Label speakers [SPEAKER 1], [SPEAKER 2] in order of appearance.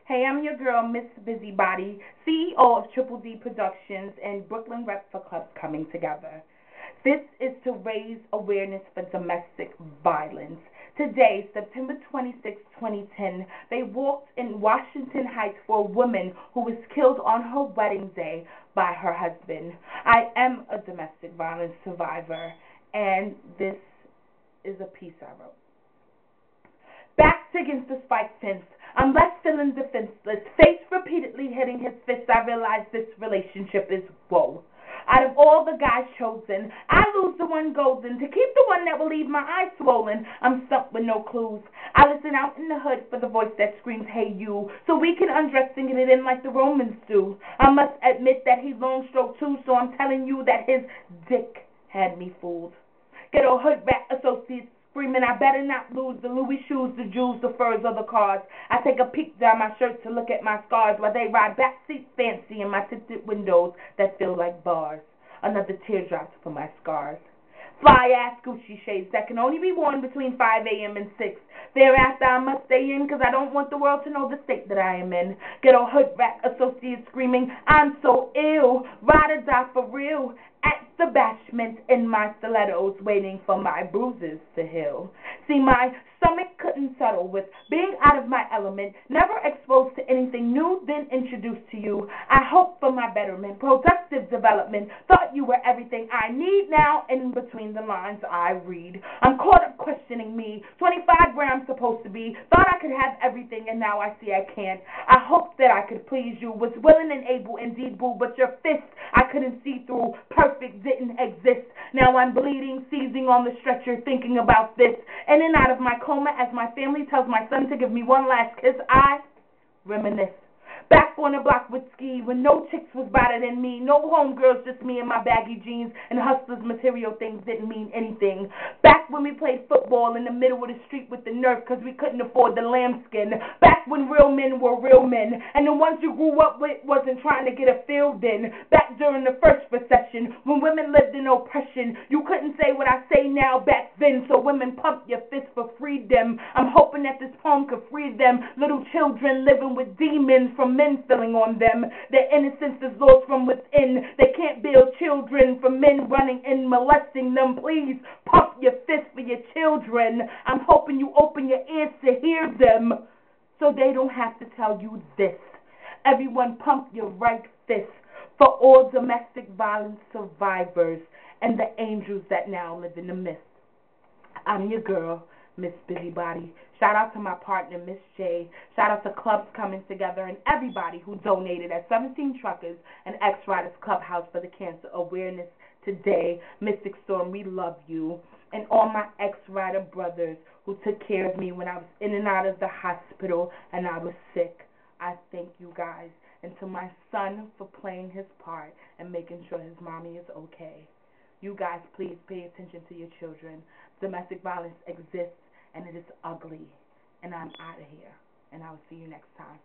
[SPEAKER 1] Hey, I'm your girl, Miss Bizzybody, CEO of Triple D Productions and Brooklyn Rep for Clubs coming together. This is to raise awareness for domestic violence. Today, September 26, 2010, they walked in Washington Heights for a woman who was killed on her wedding day by her husband. I am a domestic violence survivor, and this is a piece I wrote. Backed against the spike fence, I'm left feeling defenseless. Face repeatedly hitting his fist, I realize this relationship is woe. Out of all the guys chosen, I lose the one golden to keep the one that will leave my eyes swollen. I'm stuck with no clues. I listen out in the hood for the voice that screams, hey you, so we can undress singing it in like the Romans do. I must admit that he long stroke too, so I'm telling you that his dick had me fooled. Ghetto hood rat associates screaming, I better not lose the Louis shoes, the jewels, the furs, or the cars. I take a peek down my shirt to look at my scars while they ride back seats fancy in my tinted windows that feel like bars. Another teardrop for my scars. Fly-ass Gucci shades that can only be worn between 5 a.m. and 6. Thereafter, I must stay in because I don't want the world to know the state that I am in. Ghetto hood rat associates screaming, I'm so ill. Ride or die for real. At the bashment in my stilettos, waiting for my bruises to heal. See, my stomach couldn't settle with being out of my element, never exposed to anything new, then introduced to you. I hope for my betterment, productive development. Thought you were everything I need now. In between the lines I read, I'm caught up questioning me. 25 where I'm supposed to be. Thought I could have everything, and now I see I can't. I hoped that I could please you. Was willing and able, indeed, boo, but your fist I couldn't see through. Perfect didn't exist. Now I'm bleeding, seizing on the stretcher, thinking about this. In and out of my coma as my family tells my son to give me one last kiss, I reminisce. Back on the block with ski when no chicks was better than me, no homegirls, just me and my baggy jeans, and hustlers material things didn't mean anything. Back when we played football in the middle of the street with the Nerf because we couldn't afford the lambskin. Back when real men were real men, and the ones you grew up with wasn't trying to get a field in. Back during the first recession when women lived in oppression. You couldn't say what I say now back then, so women pump your fist for freedom. I'm hoping that this poem could free them. Little children living with demons from men filling on them. Their innocence is lost from within. They can't build children from men running and molesting them. Please pump your fist for your children. I'm hoping you open your ears to hear them so they don't have to tell you this. Everyone pump your right fist for all domestic violence survivors and the angels that now live in the mist. I'm your girl, Miss Bizzybody. Shout out to my partner, Miss J. Shout out to Clubs Coming Together and everybody who donated at 17 Truckers and X-Riders Clubhouse for the cancer awareness today. Mystic Storm, we love you. And all my X-Rider brothers who took care of me when I was in and out of the hospital and I was sick. I thank you guys. And to my son for playing his part and making sure his mommy is okay. You guys, please pay attention to your children. Domestic violence exists, and it is ugly. And I'm out of here. And I will see you next time.